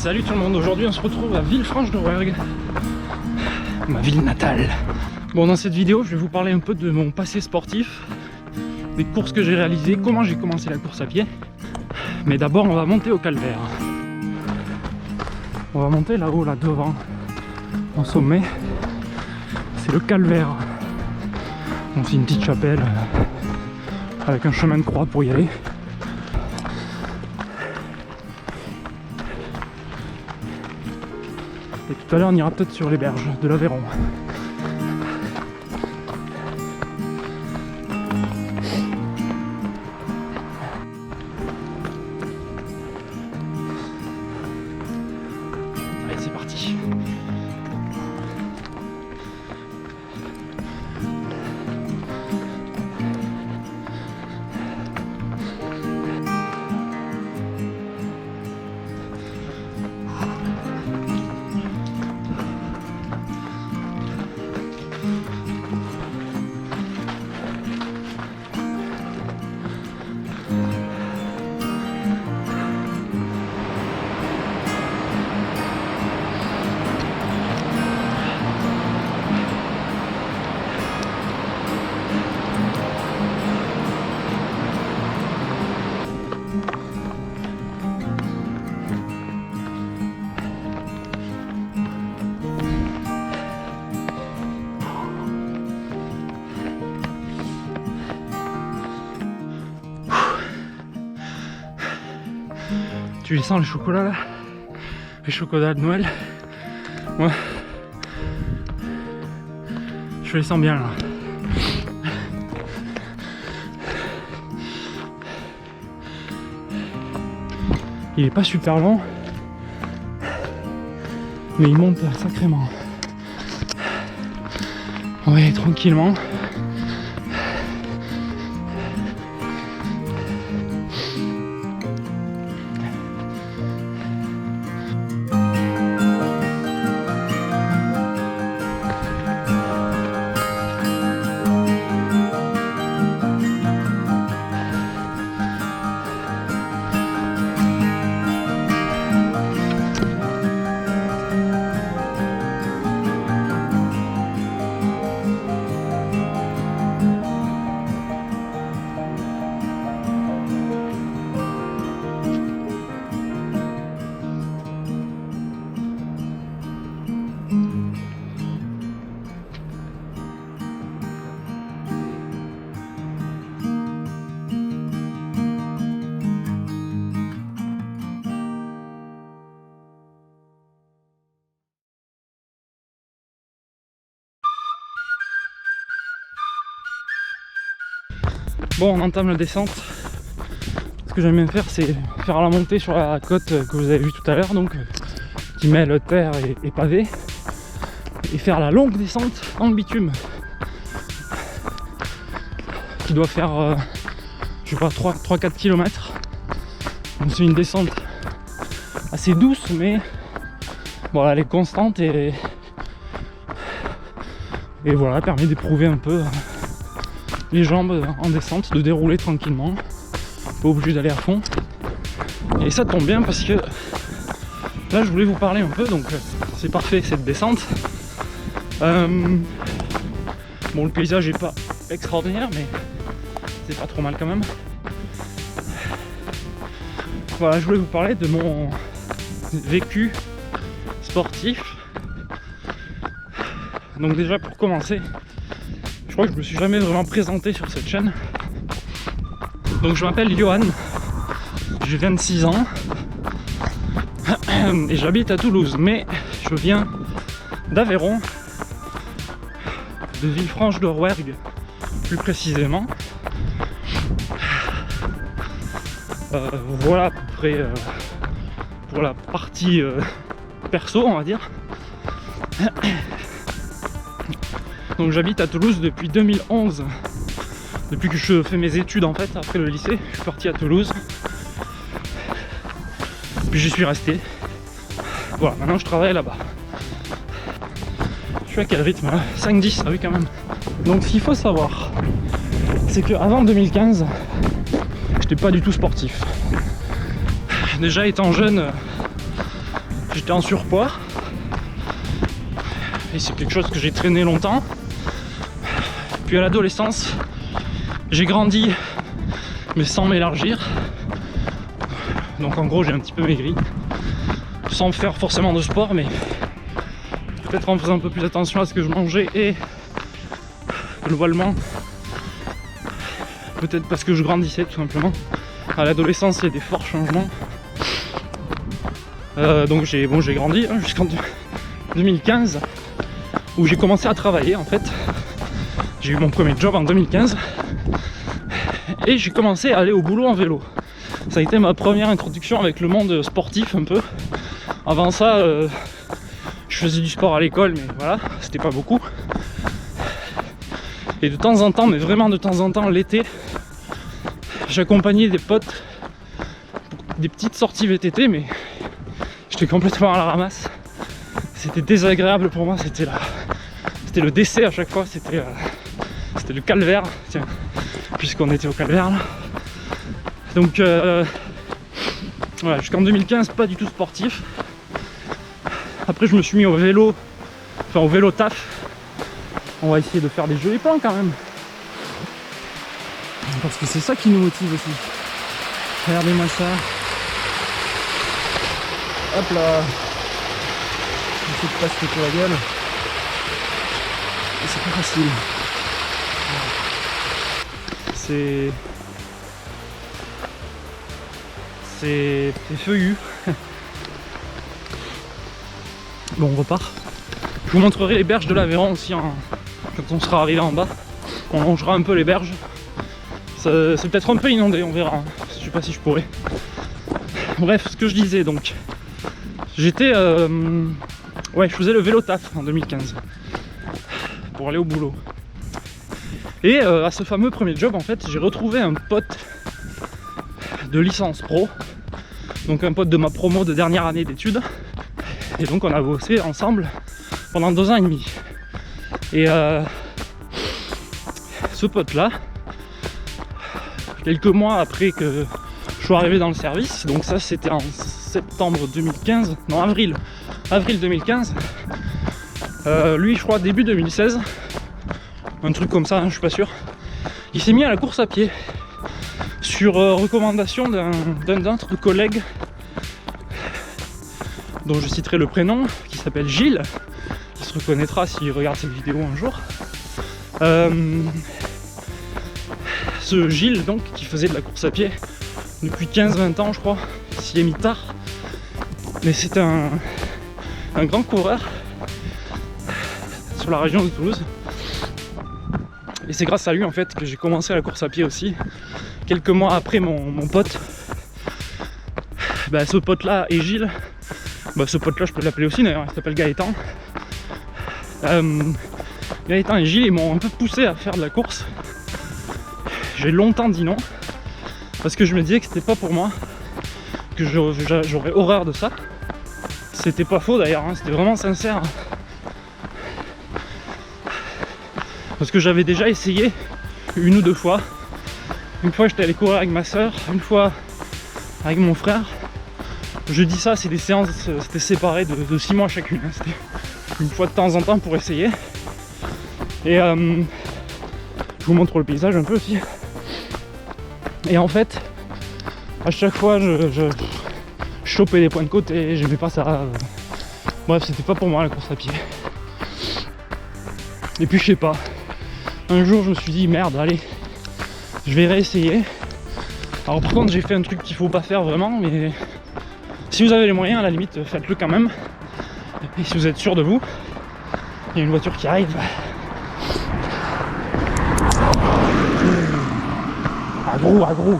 Salut tout le monde, aujourd'hui on se retrouve à Villefranche-de-Rouergue, ma ville natale. Bon, dans cette vidéo je vais vous parler un peu de mon passé sportif, des courses que j'ai réalisées, comment j'ai commencé la course à pied. Mais d'abord on va monter au calvaire. On va monter là-haut, là devant, en sommet. C'est le calvaire. Donc c'est une petite chapelle avec un chemin de croix pour y aller. Et tout à l'heure on ira peut-être sur les berges de l'Aveyron. Allez, c'est parti. Tu les sens les chocolats là? Les chocolats de Noël? Ouais. Je les sens bien là. Il est pas super long, mais il monte sacrément. On va y aller tranquillement. Bon, on entame la descente. Ce que j'aime bien faire, c'est faire la montée sur la côte que vous avez vue tout à l'heure, donc qui mêle terre et pavé, et faire la longue descente dans le bitume, qui doit faire, je sais pas, 3-4 km. Donc c'est une descente assez douce, mais bon, elle est constante et voilà, elle permet d'éprouver un peu les jambes en descente, de dérouler tranquillement, pas obligé d'aller à fond. Et ça tombe bien parce que là je voulais vous parler un peu, donc c'est parfait cette descente. Bon, le paysage est pas extraordinaire, mais c'est pas trop mal quand même. Voilà, je voulais vous parler de mon vécu sportif. Donc déjà, pour commencer, je crois que je me suis jamais vraiment présenté sur cette chaîne. Donc je m'appelle Johan, j'ai 26 ans et j'habite à Toulouse, mais je viens d'Aveyron, de Villefranche-de-Rouergue plus précisément. Voilà à peu près pour la partie perso, on va dire. Donc j'habite à Toulouse depuis 2011, depuis que je fais mes études en fait, après le lycée, je suis parti à Toulouse, puis j'y suis resté. Voilà, maintenant je travaille là-bas. Je suis à quel rythme là? 5-10, ah oui quand même. Donc ce qu'il faut savoir, c'est qu'avant 2015, j'étais pas du tout sportif. Déjà étant jeune, j'étais en surpoids. Et c'est quelque chose que j'ai traîné longtemps. Puis à l'adolescence, j'ai grandi, mais sans m'élargir. Donc en gros, j'ai un petit peu maigri. Sans faire forcément de sport, mais peut-être en faisant un peu plus attention à ce que je mangeais et globalement, peut-être parce que je grandissais tout simplement. À l'adolescence, il y a des forts changements. Donc j'ai grandi hein, jusqu'en 2015 où j'ai commencé à travailler en fait. J'ai eu mon premier job en 2015 et j'ai commencé à aller au boulot en vélo. Ça a été ma première introduction avec le monde sportif un peu. Avant ça, je faisais du sport à l'école, mais voilà, c'était pas beaucoup. Et de temps en temps, mais vraiment de temps en temps, l'été, j'accompagnais des potes pour des petites sorties VTT, mais j'étais complètement à la ramasse. C'était désagréable pour moi, c'était le décès à chaque fois, c'était le calvaire, tiens, puisqu'on était au calvaire là. Donc voilà, jusqu'en 2015, pas du tout sportif. Après je me suis mis au vélo, enfin au vélo taf. On va essayer de faire des jolis plans quand même. Parce que c'est ça qui nous motive aussi. Regardez-moi ça. Hop là. J'essaie de pas se péter la gueule. Et c'est pas facile. C'est feuillu. Bon, on repart. Je vous montrerai les berges de l'Aveyron aussi quand on sera arrivé en bas. On longera un peu les berges. C'est peut-être un peu inondé, on verra. Je sais pas si je pourrais. Bref, ce que je disais donc. J'étais... ouais, je faisais le vélo taf en 2015. Pour aller au boulot. Et à ce fameux premier job, en fait, j'ai retrouvé un pote de licence pro. Donc un pote de ma promo de dernière année d'études. Et donc on a bossé ensemble pendant 2 ans et demi. Et ce pote-là, quelques mois après que je sois arrivé dans le service, donc ça c'était en septembre 2015, non avril 2015, lui je crois début 2016, un truc comme ça, hein, je suis pas sûr, il s'est mis à la course à pied sur recommandation d'un autre collègue dont je citerai le prénom, qui s'appelle Gilles, qui se reconnaîtra s'il regarde cette vidéo un jour. Ce Gilles donc qui faisait de la course à pied depuis 15-20 ans je crois, s'y est mis tard, mais c'est un grand coureur sur la région de Toulouse. Et c'est grâce à lui en fait que j'ai commencé la course à pied aussi, quelques mois après mon pote. Bah, ce pote là et Gilles, bah, ce pote là je peux l'appeler aussi d'ailleurs, il s'appelle Gaëtan. Gaëtan et Gilles ils m'ont un peu poussé à faire de la course. J'ai longtemps dit non, parce que je me disais que c'était pas pour moi, que j'aurais horreur de ça. C'était pas faux d'ailleurs, hein, c'était vraiment sincère. Parce que j'avais déjà essayé 1 ou 2 fois. Une fois j'étais allé courir avec ma soeur, une fois avec mon frère. Je dis ça, c'est des séances, c'était séparé de 6 mois chacune. Hein. C'était une fois de temps en temps pour essayer. Et je vous montre le paysage un peu aussi. Et en fait, à chaque fois je chopais des points de côté, j'aimais pas ça. Bref, c'était pas pour moi la course à pied. Et puis je sais pas. Un jour je me suis dit merde, allez, je vais réessayer. Alors par contre j'ai fait un truc qu'il faut pas faire vraiment, mais si vous avez les moyens à la limite faites-le quand même. Et si vous êtes sûr de vous, il y a une voiture qui arrive. Agro.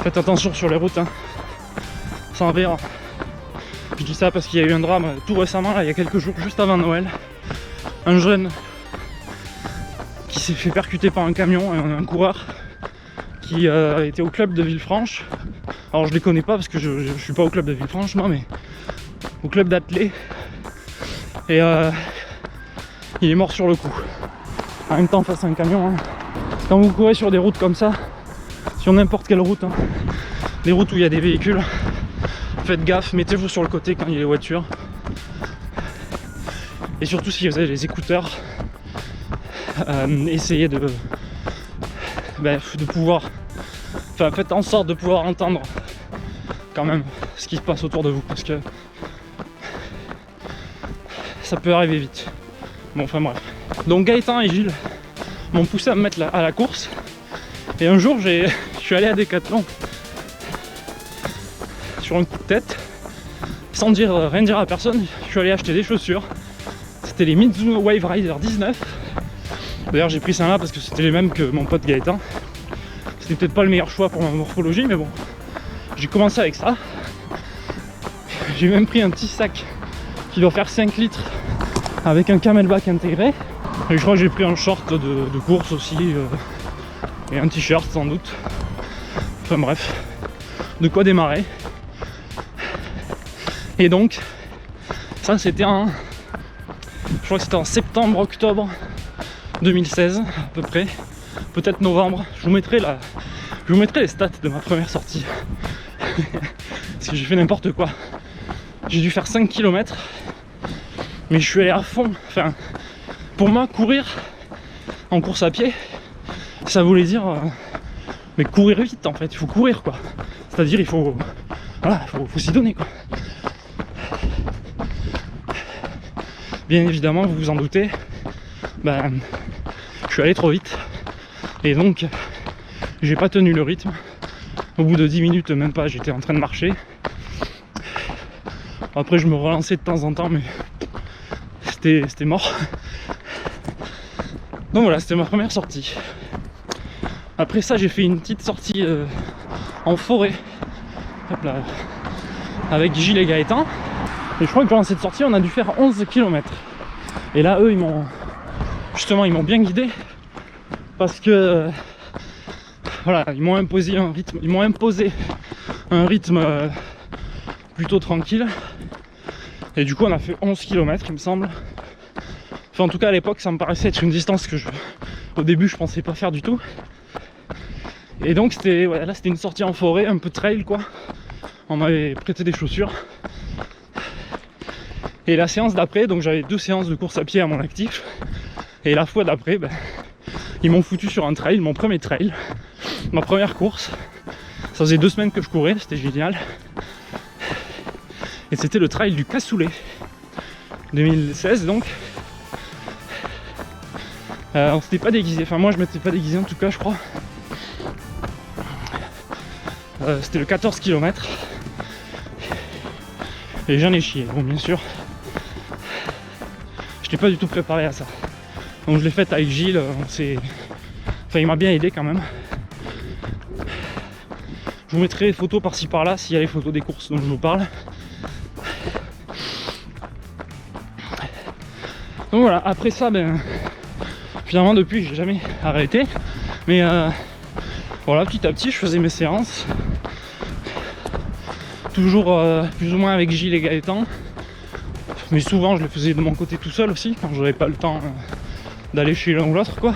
Faites attention sur les routes, hein. Sans rire. Je dis ça parce qu'il y a eu un drame tout récemment, là, il y a quelques jours, juste avant Noël. Un jeune qui s'est fait percuter par un camion, un coureur qui était au club de Villefranche. Alors je les connais pas parce que je suis pas au club de Villefranche moi, mais au club d'athlée. Et il est mort sur le coup. En même temps face à un camion. Hein. Quand vous courez sur des routes comme ça, sur n'importe quelle route, hein, les routes où il y a des véhicules, faites gaffe, mettez-vous sur le côté quand il y a les voitures. Et surtout si vous avez les écouteurs, essayez de pouvoir, enfin faites en sorte de pouvoir entendre quand même ce qui se passe autour de vous, parce que ça peut arriver vite. Bon, enfin bref. Donc Gaëtan et Gilles m'ont poussé à me mettre à la course. Et un jour, je suis allé à Decathlon sur un coup de tête, sans rien dire à personne. Je suis allé acheter des chaussures. C'était les Mizuno Wave Rider 19. D'ailleurs, j'ai pris ça là parce que c'était les mêmes que mon pote Gaëtan. C'était peut-être pas le meilleur choix pour ma morphologie, mais bon. J'ai commencé avec ça. J'ai même pris un petit sac qui doit faire 5 litres avec un camelback intégré. Et je crois que j'ai pris un short de course aussi et un t-shirt sans doute. Enfin bref, de quoi démarrer. Et donc, ça c'était je crois que c'était en septembre-octobre 2016 à peu près, peut-être novembre. Je vous mettrai les stats de ma première sortie. Parce que j'ai fait n'importe quoi. J'ai dû faire 5 km, mais je suis allé à fond. Enfin, pour moi, courir en course à pied, ça voulait dire mais courir vite en fait. Il faut courir quoi. C'est-à-dire il faut s'y donner quoi. Bien évidemment, vous vous en doutez, je suis allé trop vite et donc j'ai pas tenu le rythme. Au bout de 10 minutes, même pas, j'étais en train de marcher. Après je me relançais de temps en temps, mais c'était mort. Donc voilà, c'était ma première sortie. Après ça, j'ai fait une petite sortie en forêt. Hop là, avec Gilles et Gaëtan. Et je crois que pendant cette sortie, on a dû faire 11 km. Et là, eux, ils m'ont bien guidé. Parce que voilà, ils m'ont imposé un rythme plutôt tranquille. Et du coup, on a fait 11 km, il me semble. Enfin, en tout cas, à l'époque, ça me paraissait être une distance que au début, je pensais pas faire du tout. Et donc, c'était une sortie en forêt, un peu trail, quoi. On m'avait prêté des chaussures. Et la séance d'après, donc j'avais 2 séances de course à pied à mon actif. Et la fois d'après, ils m'ont foutu sur un trail, mon premier trail, ma première course. Ça faisait 2 semaines que je courais, c'était génial. Et c'était le trail du Cassoulet 2016 donc. On s'était pas déguisé, enfin moi je m'étais pas déguisé en tout cas je crois. C'était le 14 km. Et j'en ai chié, bon bien sûr. Je n'étais pas du tout préparé à ça. Donc je l'ai fait avec Gilles, il m'a bien aidé quand même. Je vous mettrai les photos par-ci par-là s'il y a les photos des courses dont je vous parle. Donc voilà, après ça, finalement depuis j'ai jamais arrêté. Mais voilà, petit à petit je faisais mes séances. Toujours plus ou moins avec Gilles et Gaëtan. Mais souvent je le faisais de mon côté tout seul aussi, quand j'avais pas le temps d'aller chez l'un ou l'autre quoi.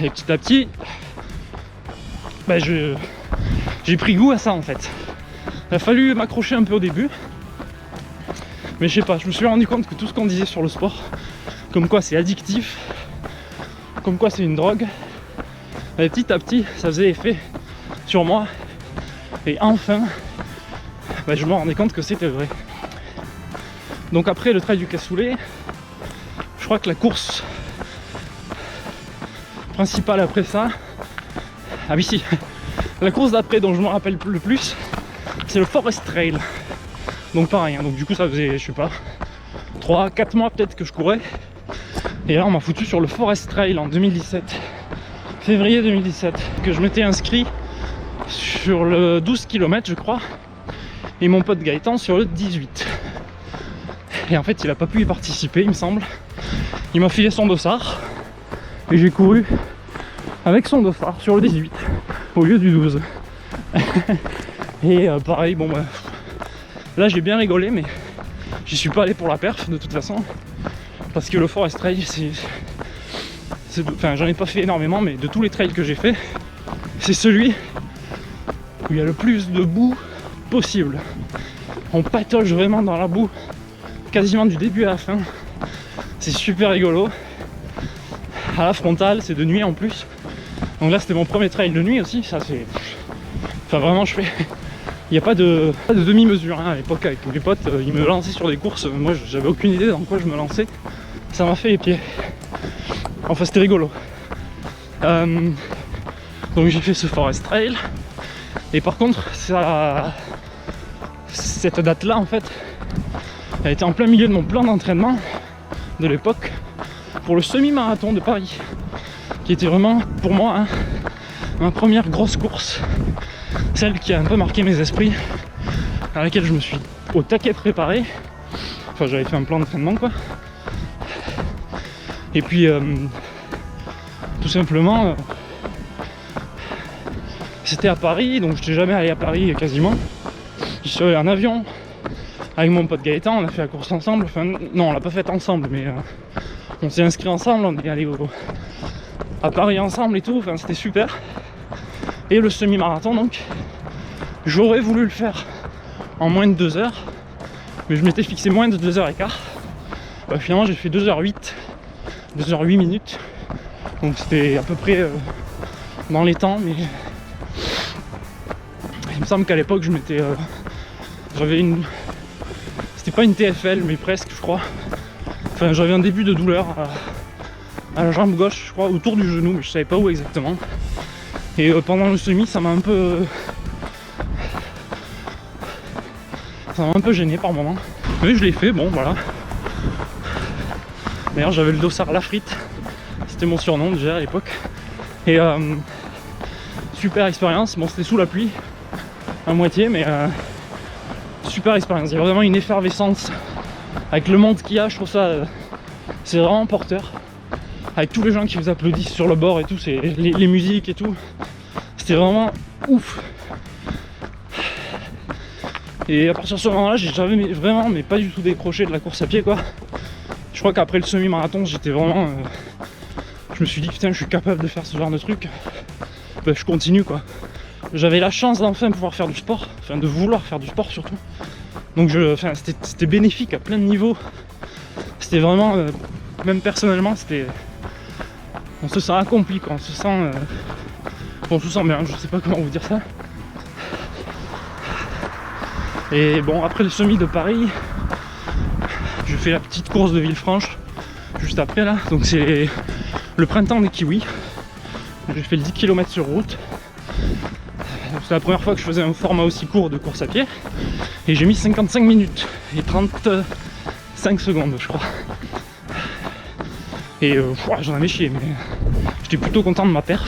Et petit à petit, j'ai pris goût à ça en fait. Il a fallu m'accrocher un peu au début. Mais je sais pas, je me suis rendu compte que tout ce qu'on disait sur le sport, comme quoi c'est addictif, comme quoi c'est une drogue, et petit à petit ça faisait effet sur moi. Et enfin, je me rendais compte que c'était vrai. Donc après le trail du Cassoulet, je crois que la course principale après ça, ah oui si, la course d'après dont je me rappelle le plus, c'est le Forest Trail. Donc pareil, donc du coup ça faisait, je sais pas, 3-4 mois peut-être que je courais. Et là on m'a foutu sur le Forest Trail en 2017, février 2017, que je m'étais inscrit sur le 12 km je crois, et mon pote Gaëtan sur le 18. Et en fait il a pas pu y participer il me semble. Il m'a filé son dossard et j'ai couru avec son dossard sur le 18 au lieu du 12. Et pareil, là j'ai bien rigolé, mais j'y suis pas allé pour la perf de toute façon, parce que le Forest Trail j'en ai pas fait énormément, mais de tous les trails que j'ai fait, c'est celui où il y a le plus de boue possible. On patauge vraiment dans la boue, quasiment du début à la fin. C'est super rigolo. À la frontale, c'est de nuit en plus. Donc là, c'était mon premier trail de nuit aussi. Ça, c'est. Enfin, vraiment, je fais. Il n'y a pas de demi-mesure hein. À l'époque, avec mes potes, ils me lançaient sur des courses. Moi, j'avais aucune idée dans quoi je me lançais. Ça m'a fait les pieds. Enfin, c'était rigolo. Donc, j'ai fait ce Forest Trail. Et par contre, cette date-là, en fait, elle était en plein milieu de mon plan d'entraînement de l'époque pour le semi-marathon de Paris, qui était vraiment, pour moi, hein, ma première grosse course. Celle qui a un peu marqué mes esprits, à laquelle je me suis au taquet préparé. Enfin, j'avais fait un plan d'entraînement, quoi. Et puis, tout simplement, c'était à Paris, donc je n'étais jamais allé à Paris quasiment. Je suis allé en avion avec mon pote Gaëtan, on a fait la course ensemble. Enfin, non, on l'a pas faite ensemble, mais on s'est inscrit ensemble, on est allé à Paris ensemble et tout. Enfin, c'était super. Et le semi-marathon, donc, j'aurais voulu le faire en moins de 2 heures, mais je m'étais fixé moins de 2h15. Bah, finalement, j'ai fait 2h08, 2h08 minutes. Donc, c'était à peu près dans les temps, mais il me semble qu'à l'époque, j'avais une. C'était pas une TFL, mais presque, je crois. Enfin, j'avais un début de douleur à la jambe gauche, je crois, autour du genou, mais je savais pas où exactement. Et pendant le semi, ça m'a un peu gêné par moment. Mais je l'ai fait, bon, voilà. D'ailleurs, j'avais le dossard La Frite. C'était mon surnom déjà à l'époque. Et super expérience. Bon, c'était sous la pluie, à moitié, mais super expérience. Il y a vraiment une effervescence avec le monde qu'il y a. Je trouve ça, c'est vraiment porteur. Avec tous les gens qui vous applaudissent sur le bord et tout, c'est les musiques et tout. C'était vraiment ouf. Et à partir de ce moment-là, j'ai jamais vraiment, mais pas du tout décroché de la course à pied, quoi. Je crois qu'après le semi-marathon, j'étais vraiment. Je me suis dit, putain, je suis capable de faire ce genre de truc. Ben, je continue, quoi. J'avais la chance d'enfin pouvoir faire du sport, enfin de vouloir faire du sport surtout. Donc c'était bénéfique à plein de niveaux. C'était vraiment, même personnellement, on se sent accompli, quoi. On se sent bien, je sais pas comment vous dire ça. Et bon, après le semi de Paris, je fais la petite course de Villefranche juste après là. Donc c'est le printemps des kiwis. J'ai fait le 10 km sur route. C'est la première fois que je faisais un format aussi court de course à pied. Et j'ai mis 55 minutes et 35 secondes, je crois. Et j'en avais chié, mais j'étais plutôt content de ma perf.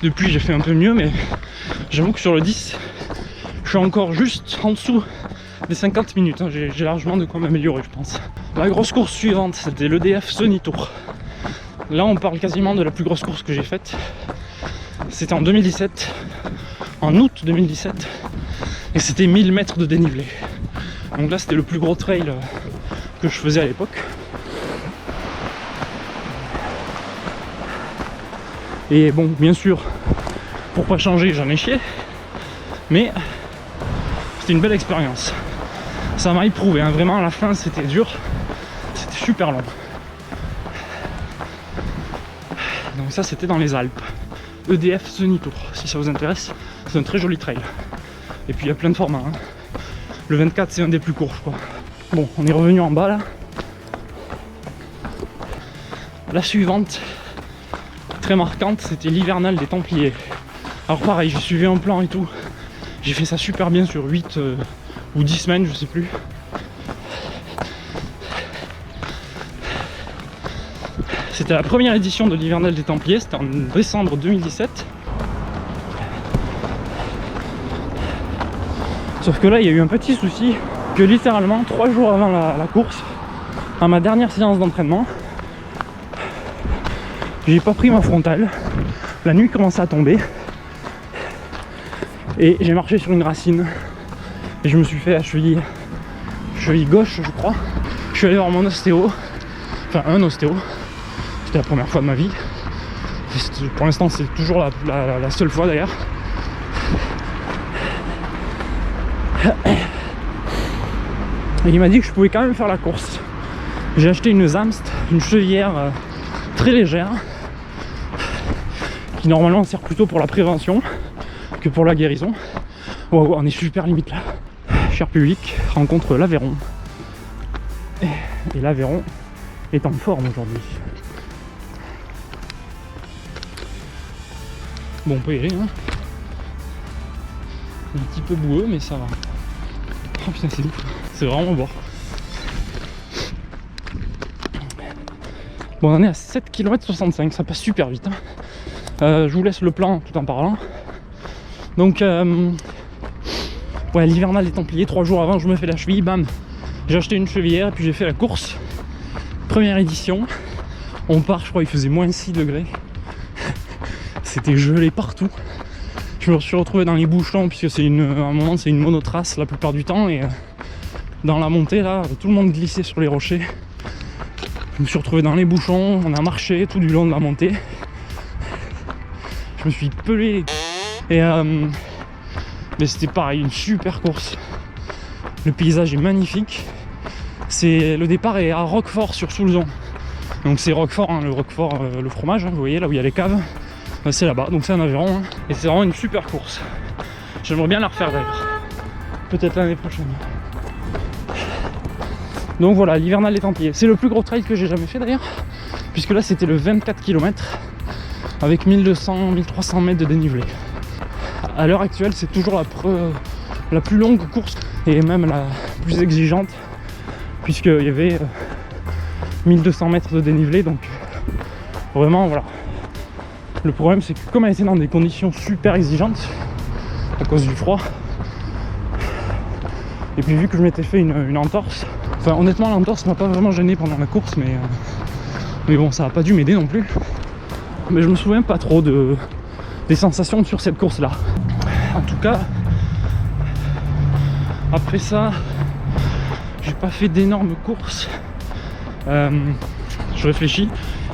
Depuis, j'ai fait un peu mieux, mais j'avoue que sur le 10, je suis encore juste en dessous des 50 minutes. Hein. J'ai largement de quoi m'améliorer, je pense. La grosse course suivante, c'était l'EDF Sunny Tour. Là, on parle quasiment de la plus grosse course que j'ai faite. C'était en 2017, en août 2017, et c'était 1000 mètres de dénivelé. Donc là, c'était le plus gros trail que je faisais à l'époque. Et bon, bien sûr, pour pas changer, j'en ai chié, mais c'était une belle expérience. Ça m'a éprouvé, hein. Vraiment à la fin c'était dur, c'était super long. Donc ça c'était dans les Alpes. EDF Sunny Tour, si ça vous intéresse, c'est un très joli trail. Et puis il y a plein de formats, hein. Le 24 c'est un des plus courts, je crois. Bon, on est revenu en bas là. La suivante, très marquante, c'était l'hivernal des Templiers. Alors pareil, j'ai suivi un plan et tout. J'ai fait ça super bien sur 8 ou 10 semaines, je sais plus. C'était la première édition de l'hivernal des Templiers, c'était en décembre 2017. Sauf que là, il y a eu un petit souci, que littéralement, 3 jours avant la course, à ma dernière séance d'entraînement, j'ai pas pris ma frontale, la nuit commençait à tomber, et j'ai marché sur une racine, et je me suis fait la cheville gauche, je crois. Je suis allé voir mon ostéo, enfin un ostéo, c'était la première fois de ma vie. Pour l'instant, c'est toujours la seule fois d'ailleurs. Et il m'a dit que je pouvais quand même faire la course. J'ai acheté une Zamst, une chevillère très légère, qui normalement sert plutôt pour la prévention que pour la guérison. Wow, on est super limite là. Cher public, rencontre l'Aveyron. Et l'Aveyron est en forme aujourd'hui. Bon, on peut y aller, hein. Un petit peu boueux, mais ça va. Oh putain, c'est ouf. C'est vraiment beau. Bon, on en est à 7 km 65, ça passe super vite, hein. Je vous laisse le plan tout en parlant. Donc, ouais, l'hivernal des Templiers, 3 jours avant, je me fais la cheville, bam. J'ai acheté une chevillère et puis j'ai fait la course. Première édition. On part, je crois, il faisait moins 6 degrés. C'était gelé partout. Je me suis retrouvé dans les bouchons puisque à un moment c'est une monotrace la plupart du temps, et dans la montée là, tout le monde glissait sur les rochers. Je me suis retrouvé dans les bouchons, on a marché tout du long de la montée. Je me suis pelé et mais c'était pareil, une super course. Le paysage est magnifique. Le départ est à Roquefort sur Soulzon. Donc c'est Roquefort, hein, le Roquefort, le fromage, hein, vous voyez là où il y a les caves. C'est là-bas, donc c'est en Aveyron, hein. Et c'est vraiment une super course. J'aimerais bien la refaire d'ailleurs. Peut-être l'année prochaine. Donc voilà, l'hivernal des Templiers. C'est le plus gros trail que j'ai jamais fait d'ailleurs, puisque là c'était le 24 km avec 1200-1300 mètres de dénivelé. À l'heure actuelle, c'est toujours la plus longue course et même la plus exigeante, puisqu'il y avait 1200 mètres de dénivelé, donc vraiment voilà. Le problème, c'est que comme elle était dans des conditions super exigeantes à cause du froid, et puis vu que je m'étais fait une entorse, enfin honnêtement l'entorse m'a pas vraiment gêné pendant la course, mais bon, ça a pas dû m'aider non plus. Mais je me souviens pas trop des sensations sur cette course là. En tout cas, après ça, j'ai pas fait d'énormes courses. Je réfléchis.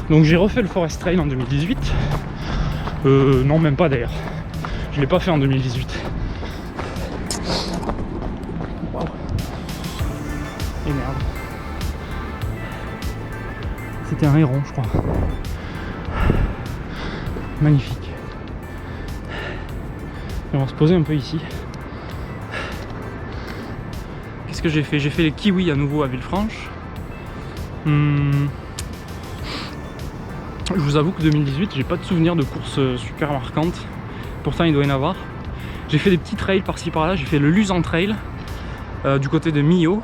Donc j'ai refait le Forest Trail en 2018. Non, même pas d'ailleurs. Je l'ai pas fait en 2018. Wow. Et merde. C'était un héron, je crois. Magnifique. Et on va se poser un peu ici. Qu'est-ce que j'ai fait? J'ai fait les kiwis à nouveau à Villefranche. Je vous avoue que 2018, j'ai pas de souvenir de courses super marquantes. Pourtant, il doit y en avoir. J'ai fait des petits trails par-ci par-là. J'ai fait le Luzan Trail du côté de Millau.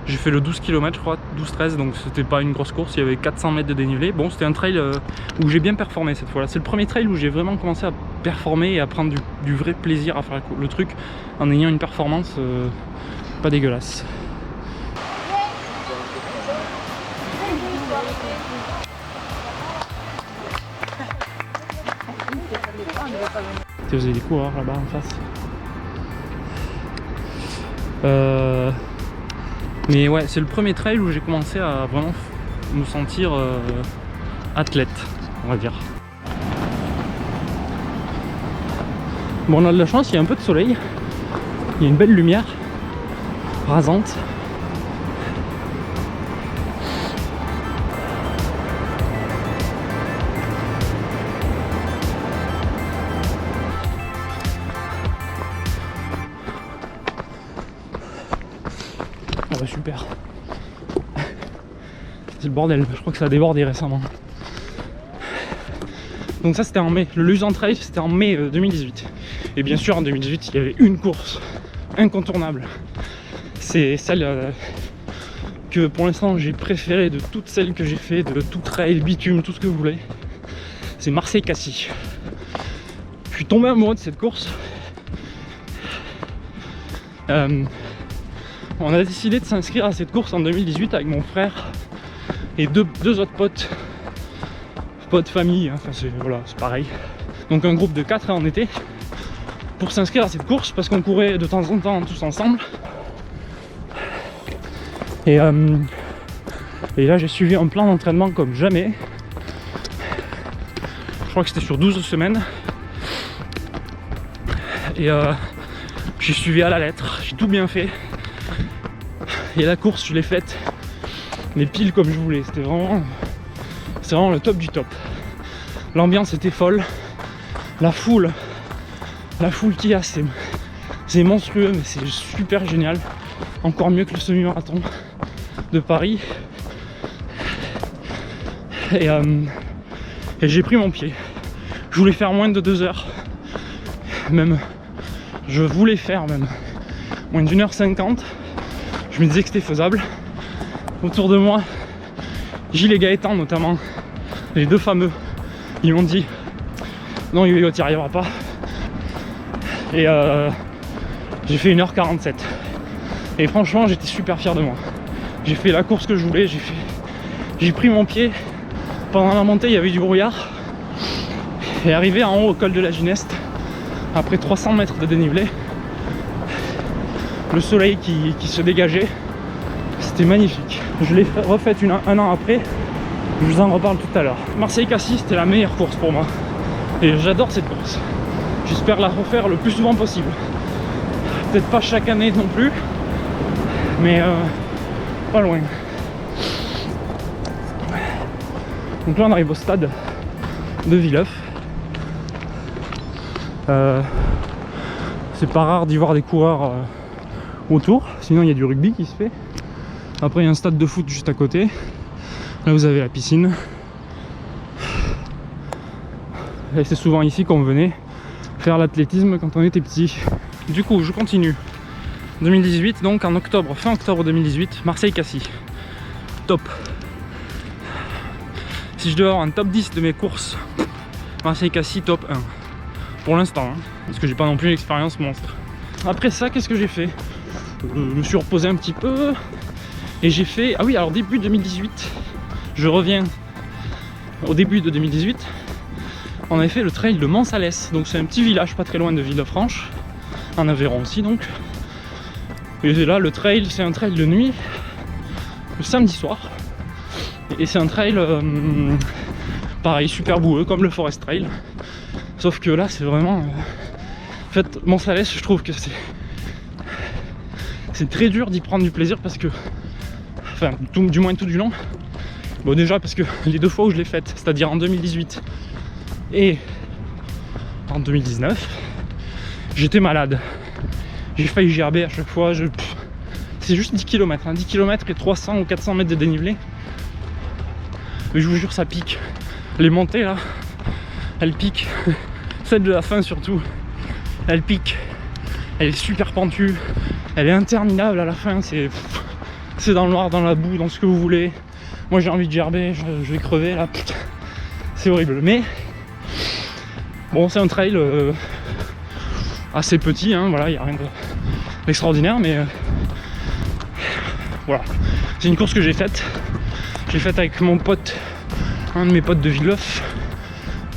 J'ai fait le 12 km, je crois, 12-13, donc c'était pas une grosse course. Il y avait 400 mètres de dénivelé. Bon, c'était un trail où j'ai bien performé cette fois-là. C'est le premier trail où j'ai vraiment commencé à performer et à prendre du vrai plaisir à faire le truc en ayant une performance pas dégueulasse. Vous avez des coureurs là-bas en face. Mais ouais, c'est le premier trail où j'ai commencé à vraiment me sentir athlète, on va dire. Bon, on a de la chance, il y a un peu de soleil. Il y a une belle lumière rasante. Ah bah super. C'est le bordel, je crois que ça a débordé récemment. Donc ça c'était en mai, le Luzan Trail c'était en mai 2018. Et bien sûr en 2018 il y avait une course incontournable. C'est celle que pour l'instant j'ai préférée de toutes celles que j'ai fait, de tout trail, bitume, tout ce que vous voulez. C'est Marseille-Cassis. Je suis tombé amoureux de cette course. On a décidé de s'inscrire à cette course en 2018 avec mon frère et deux autres potes famille, hein. Enfin voilà, c'est pareil. Donc un groupe de 4 en été pour s'inscrire à cette course parce qu'on courait de temps en temps tous ensemble. Et là j'ai suivi un plan d'entraînement comme jamais. crois que c'était sur 12 semaines. Et j'ai suivi à la lettre, j'ai tout bien fait. Et la course, je l'ai faite, mais pile comme je voulais. C'était vraiment le top du top. L'ambiance était folle. La foule qu'il y a, c'est monstrueux, mais c'est super génial. Encore mieux que le semi-marathon de Paris. Et j'ai pris mon pied. Je voulais faire moins de 2 heures. Même, je voulais faire même moins d'1h50. Je me disais que c'était faisable. Autour de moi, Gilles et Gaëtan notamment, les deux fameux, ils m'ont dit non Yo-Yo, t'y arriveras pas. Et j'ai fait 1h47. Et franchement, j'étais super fier de moi. J'ai fait la course que je voulais, j'ai pris mon pied. Pendant la montée, il y avait du brouillard. Et arrivé en haut au col de la Gineste, après 300 mètres de dénivelé, le soleil qui se dégageait, c'était magnifique. Je l'ai refaite un an après, je vous en reparle tout à l'heure. Marseille-Cassis, c'était la meilleure course pour moi. Et j'adore cette course. J'espère la refaire le plus souvent possible. Peut-être pas chaque année non plus, mais pas loin. Donc là on arrive au stade de Villeuf. C'est pas rare d'y voir des coureurs autour, sinon il y a du rugby qui se fait. Après il y a un stade de foot juste à côté. Là vous avez la piscine. Et c'est souvent ici qu'on venait faire l'athlétisme quand on était petit. Du coup je continue. 2018, donc en octobre, fin octobre 2018, Marseille-Cassis. Top. Si je devais avoir un top 10 de mes courses, Marseille-Cassis top 1. Pour l'instant, hein, parce que j'ai pas non plus une expérience monstre. Après ça, qu'est-ce que j'ai fait? Je me suis reposé un petit peu. Et j'ai fait... Ah oui, alors début 2018, je reviens au début de 2018. On avait fait le trail de Mont-Salès. Donc c'est un petit village pas très loin de Villefranche. En Aveyron aussi donc. Et là, le trail, c'est un trail de nuit. Le samedi soir. Et c'est un trail pareil, super boueux, comme le Forest Trail. Sauf que là, c'est vraiment... En fait, Mont-Salès, je trouve que c'est très dur d'y prendre du plaisir parce que... Enfin, du moins tout du long. Bon, déjà parce que les 2 fois où je l'ai faite, c'est-à-dire en 2018 et en 2019, j'étais malade. J'ai failli gerber à chaque fois. C'est juste 10 km, hein, 10 km et 300 ou 400 mètres de dénivelé. Mais je vous jure, ça pique. Les montées là, elles piquent. Celle de la fin surtout, elle pique. Elle est super pentue. Elle est interminable à la fin. C'est dans le noir, dans la boue, dans ce que vous voulez. Moi j'ai envie de gerber, je vais crever là. C'est horrible. Mais bon, c'est un trail assez petit, hein, voilà, il n'y a rien d'extraordinaire, mais voilà. C'est une course que j'ai faite. J'ai faite avec mon pote, un de mes potes de Villeuf,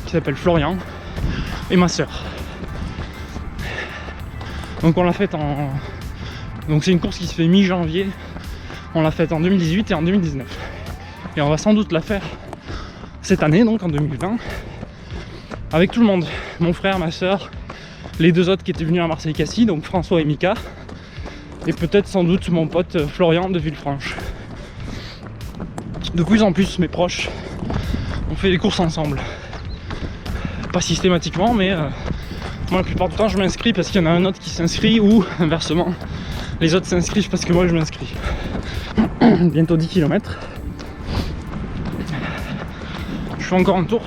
qui s'appelle Florian, et ma soeur. Donc on l'a faite en... Donc c'est une course qui se fait mi-janvier. On l'a faite en 2018 et en 2019. Et on va sans doute la faire cette année, donc en 2020, avec tout le monde. Mon frère, ma soeur, les 2 autres qui étaient venus à Marseille-Cassis, donc François et Mika, et peut-être sans doute mon pote Florian de Villefranche. De plus en plus, mes proches, on fait des courses ensemble. Pas systématiquement, mais moi la plupart du temps je m'inscris parce qu'il y en a un autre qui s'inscrit, ou inversement, les autres s'inscrivent parce que moi je m'inscris. Bientôt 10 km. Je fais encore un tour.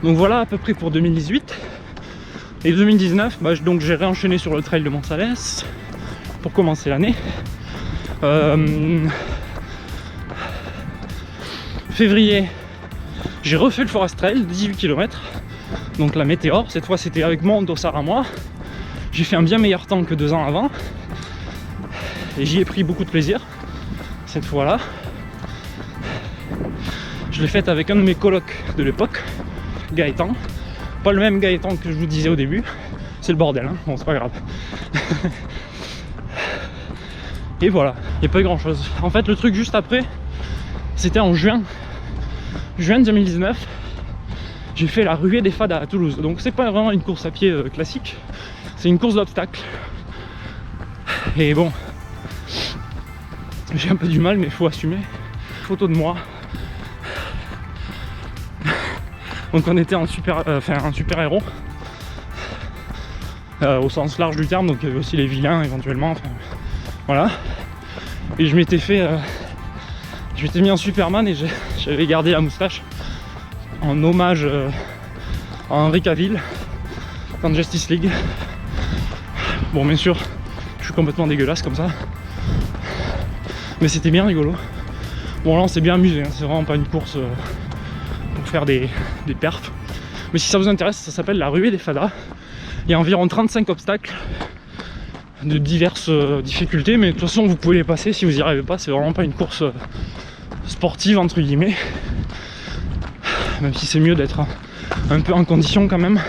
Donc voilà à peu près pour 2018. Et 2019, donc j'ai réenchaîné sur le trail de Mont-Salès pour commencer l'année. Février, j'ai refait le Forest Trail de 18 km. Donc la météore, cette fois c'était avec mon dossard à moi. J'ai fait un bien meilleur temps que 2 ans avant. Et j'y ai pris beaucoup de plaisir cette fois-là. Je l'ai faite avec un de mes colocs de l'époque, Gaëtan. Pas le même Gaëtan que je vous disais au début. C'est le bordel, hein. Bon, c'est pas grave. Et voilà, il n'y a pas eu grand chose. En fait, le truc juste après, c'était en juin. juin 2019, j'ai fait la ruée des Fadas à Toulouse. Donc c'est pas vraiment une course à pied classique, c'est une course d'obstacles. Et bon, j'ai un peu du mal, mais il faut assumer. Photo de moi. Donc on était en super héros. Au sens large du terme, donc il y avait aussi les vilains éventuellement. Enfin, voilà. Et je m'étais mis en Superman et j'avais gardé la moustache en hommage à Henry Cavill dans Justice League. Bon, bien sûr, je suis complètement dégueulasse comme ça, mais c'était bien rigolo. Bon, là on s'est bien amusé, hein. C'est vraiment pas une course pour faire des perfs, mais si ça vous intéresse, ça s'appelle la ruée des Fadas. Il y a environ 35 obstacles de diverses difficultés, mais de toute façon vous pouvez les passer si vous n'y arrivez pas. C'est vraiment pas une course sportive entre guillemets, même si c'est mieux d'être un peu en condition quand même.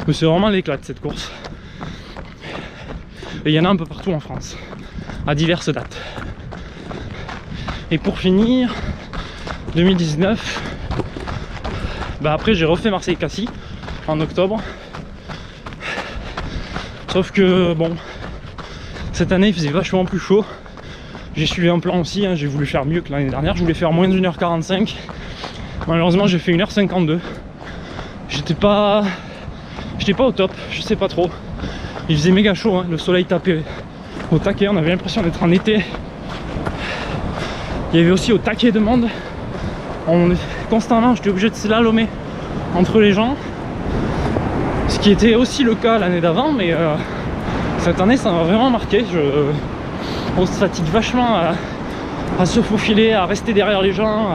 Mais c'est vraiment l'éclat de cette course. Et il y en a un peu partout en France, à diverses dates. Et pour finir, 2019, après j'ai refait Marseille-Cassis en octobre. Sauf que bon, cette année il faisait vachement plus chaud. J'ai suivi un plan aussi, hein, j'ai voulu faire mieux que l'année dernière. Je voulais faire moins d'1h45. Malheureusement j'ai fait 1h52. J'étais pas au top, je sais pas trop. Il faisait méga chaud, hein, le soleil tapait au taquet, on avait l'impression d'être en été. Il y avait aussi au taquet de monde. Constamment j'étais obligé de slalomer entre les gens. Ce qui était aussi le cas l'année d'avant, mais cette année ça m'a vraiment marqué. On se fatigue vachement à se faufiler, à rester derrière les gens,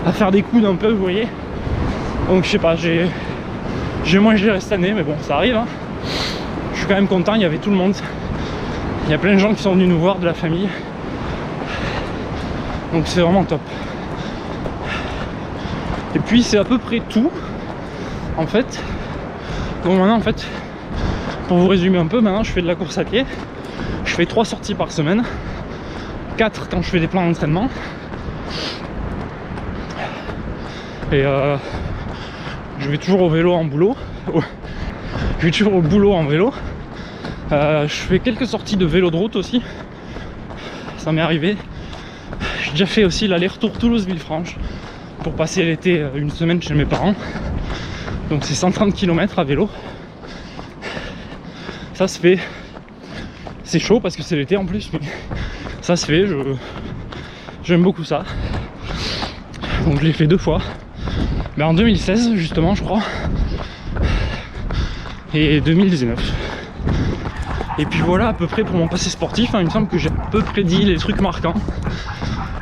à faire des coudes un peu, vous voyez. Donc je sais pas, j'ai moins géré cette année, mais bon, ça arrive, hein. Je suis quand même content, il y avait tout le monde. Il y a plein de gens qui sont venus nous voir, de la famille. Donc c'est vraiment top. Et puis c'est à peu près tout, en fait. Donc maintenant, en fait, pour vous résumer un peu, maintenant je fais de la course à pied. Je fais 3 sorties par semaine, 4 quand je fais des plans d'entraînement. Et je vais toujours au vélo en boulot. Je vais toujours au boulot en vélo. Je fais quelques sorties de vélo de route aussi. Ça m'est arrivé. J'ai déjà fait aussi l'aller-retour Toulouse-Villefranche pour passer l'été une semaine chez mes parents. Donc c'est 130 km à vélo. Ça se fait. C'est chaud parce que c'est l'été en plus, mais ça se fait. J'aime beaucoup ça. Donc je l'ai fait 2 fois. Mais en 2016 justement je crois. Et 2019. Et puis voilà à peu près pour mon passé sportif, hein. Il me semble que j'ai à peu près dit les trucs marquants.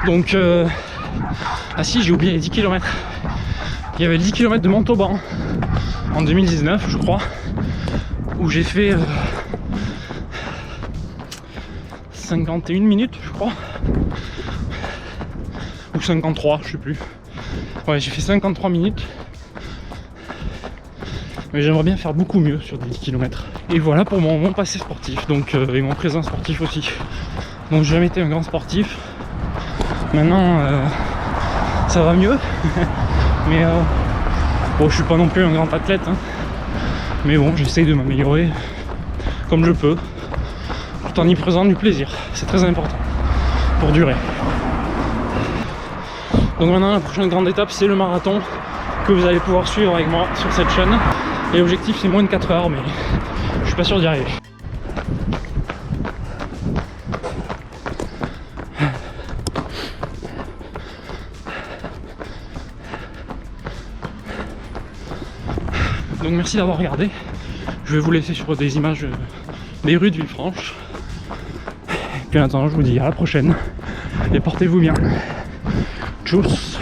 Donc ah si, j'ai oublié les 10 km. Il y avait 10 km de Montauban en 2019 je crois, où j'ai fait 51 minutes je crois, ou 53, je sais plus. Ouais, j'ai fait 53 minutes. Mais j'aimerais bien faire beaucoup mieux sur des 10 km. Et voilà pour mon passé sportif, donc et mon présent sportif aussi. Donc j'ai jamais été un grand sportif. Maintenant ça va mieux. Mais bon, je suis pas non plus un grand athlète, hein. Mais bon, j'essaye de m'améliorer comme je peux, tout en y prenant du plaisir. C'est très important pour durer. Donc maintenant la prochaine grande étape c'est le marathon que vous allez pouvoir suivre avec moi sur cette chaîne. Et l'objectif c'est moins de 4 heures, mais je suis pas sûr d'y arriver. Donc merci d'avoir regardé. Je vais vous laisser sur des images des rues de Villefranche. Et puis en attendant je vous dis à la prochaine et portez-vous bien. Tchuss.